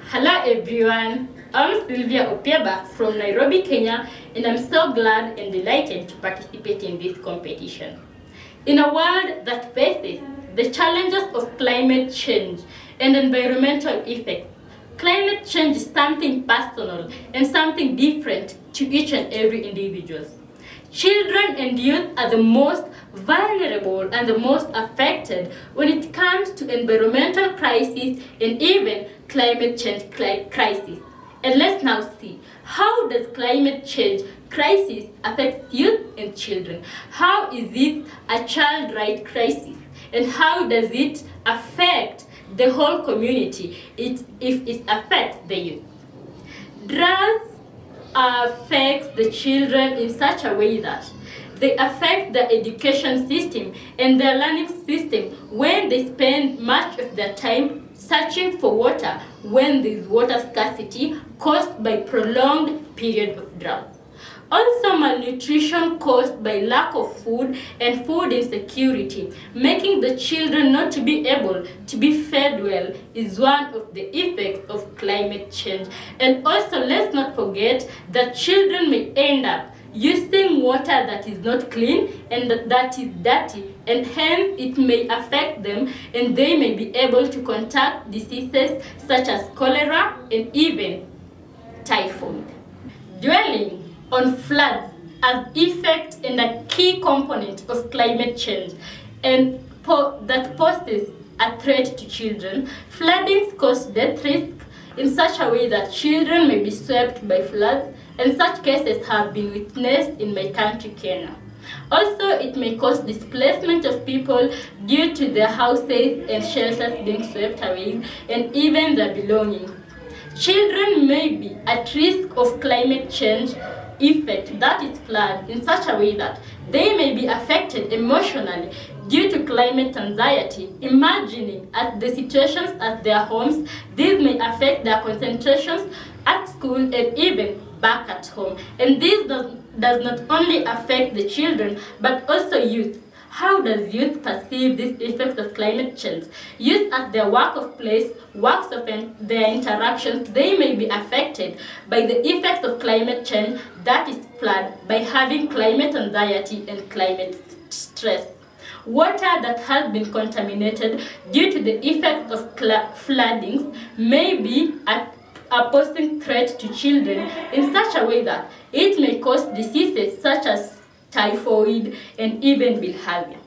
Hello everyone, I'm Sylvia Opiaba from Nairobi, Kenya, and I'm so glad and delighted to participate in this competition. In a world that faces the challenges of climate change and environmental effects, climate change is something personal and something different to each and every individual. Children and youth are the most vulnerable and the most affected when it comes to environmental crises and even climate change crisis. And let's now see, how does climate change crisis affect youth and children? How is it a child right crisis? And how does it affect the whole community if it affects the youth? Droughts affects the children in such a way that they affect the education system and their learning system when they spend much of their time searching for water when there is water scarcity caused by prolonged period of drought. Also, malnutrition caused by lack of food and food insecurity, making the children not to be able to be fed well, is one of the effects of climate change. And also, let's not forget that children may end up using water that is not clean and that is dirty, and hence it may affect them and they may be able to contract diseases such as cholera and even typhoid. Dwelling on floods as effect and a key component of climate change and that poses a threat to children, flooding causes death risk in such a way that children may be swept by floods, and such cases have been witnessed in my country, Kenya. Also, it may cause displacement of people due to their houses and shelters being swept away and even their belongings. Children may be at risk of climate change effect, that is flood, in such a way that they may be affected emotionally due to climate anxiety, imagining at the situations at their homes. This may affect their concentrations at school and even back at home. And this does not only affect the children but also youth. How does youth perceive these effects of climate change? Youth at their workplace, their interactions, they may be affected by the effects of climate change, that is flood, by having climate anxiety and climate stress. Water that has been contaminated due to the effects of flooding may be a posing threat to children in such a way that it may cause diseases such as typhoid and even bilharzia.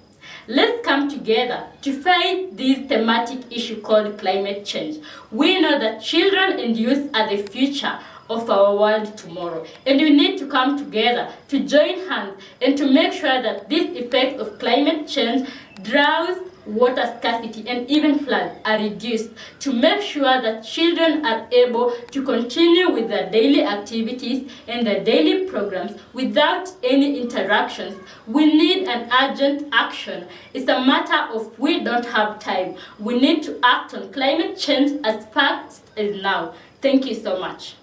Let's come together to fight this thematic issue called climate change. We know that children and youth are the future of our world tomorrow, and we need to come together to join hands and to make sure that these effects of climate change, droughts, water scarcity and even floods are reduced, to make sure that children are able to continue with their daily activities and their daily programs without any interruptions. We need an urgent action. It's a matter of we don't have time. We need to act on climate change as fast as now. Thank you so much.